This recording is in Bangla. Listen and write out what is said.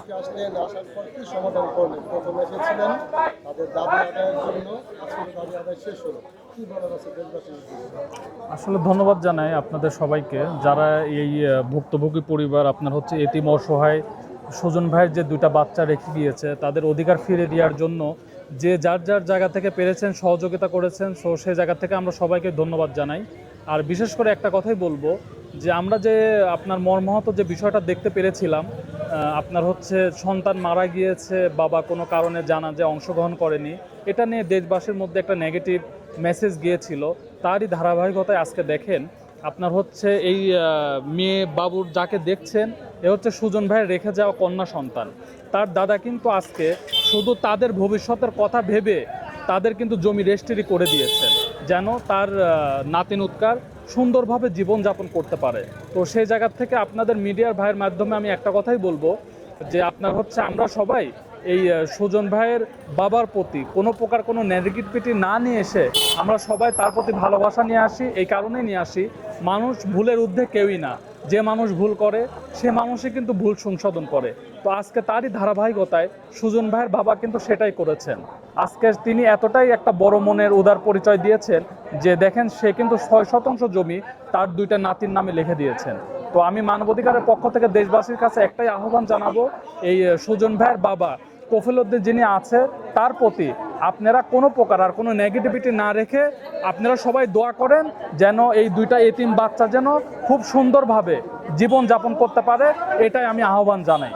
আজকে আসলেন, আসার পর কি সমাধান করলেন? প্রথমে এসেছিলেন তাদের দাবি আদায়ের জন্য, আজকে দাবি আদায় শেষ হলো, কি বলার আছে দেশবাসীর উদ্দেশ্যে? আসলে ধন্যবাদ জানাই আপনাদের সবাইকে, যারা এই ভুক্তভোগী পরিবার আপনার হচ্ছে এতিম অসহায় সুজন ভাইয়ের যে দুইটা বাচ্চা রেখে গিয়েছে তাদের অধিকার ফিরে দেওয়ার জন্য যে যার যার জায়গা থেকে পেরেছেন সহযোগিতা করেছেন। সো সেই জায়গা থেকে আমরা সবাইকে ধন্যবাদ জানাই। আর বিশেষ করে একটা কথাই বলবো যে আমরা যে আপনার মর্মাহত যে বিষয়টা দেখতে পেরেছিলাম, আপনার হচ্ছে সন্তান মারা গিয়েছে, বাবা কোনো কারণে জানাজে অংশগ্রহণ করেনি, এটা নিয়ে দেশবাসীর মধ্যে একটা নেগেটিভ মেসেজ গিয়েছিল। তারই ধারাবাহিকতায় আজকে দেখেন আপনার হচ্ছে এই মেয়ে বাবুর যাকে দেখছেন এ হচ্ছে সুজন ভাইয়ের রেখে যাওয়া কন্যা সন্তান। তার দাদা কিন্তু আজকে শুধু তাদের ভবিষ্যতের কথা ভেবে তাদের কিন্তু জমি রেজিস্ট্রি করে দিয়েছেন, যেন তার নাতিনুৎকার সুন্দরভাবে জীবনযাপন করতে পারে। তো সেই জায়গা থেকে আপনাদের মিডিয়ার ভাইয়ের মাধ্যমে আমি একটা কথাই বলবো যে আপনার হচ্ছে আমরা সবাই এই সুজন ভাইয়ের বাবার প্রতি কোনো প্রকার কোনো নেগেটিভিটি না নিয়ে এসে আমরা সবাই তার প্রতি ভালোবাসা নিয়ে আসি। এই কারণেই নিয়ে আসি, মানুষ ভুলের ঊর্ধ্বে কেউই না। যে মানুষ ভুল করে সে মানুষই কিন্তু ভুল সংশোধন করে। তো আজকে তারই ধারাবাহিকতায় সুজন ভাইয়ের বাবা কিন্তু সেটাই করেছেন। আজকে তিনি এতটাই একটা বড় মনের উদার পরিচয় দিয়েছেন যে দেখেন সে কিন্তু ৬% জমি তার দুইটা নাতির নামে লিখে দিয়েছেন। তো আমি মানবাধিকারের পক্ষ থেকে দেশবাসীর কাছে একটাই আহ্বান জানাবো, এই সুজন ভাইয়ের বাবা কফিল উদ্দিন যিনি আছে তার প্রতি আপনারা কোনো প্রকার আর কোনো নেগেটিভিটি না রেখে আপনারা সবাই দোয়া করেন যেন এই দুইটা এতিম বাচ্চা যেন খুব সুন্দরভাবে জীবনযাপন করতে পারে, এটাই আমি আহ্বান জানাই।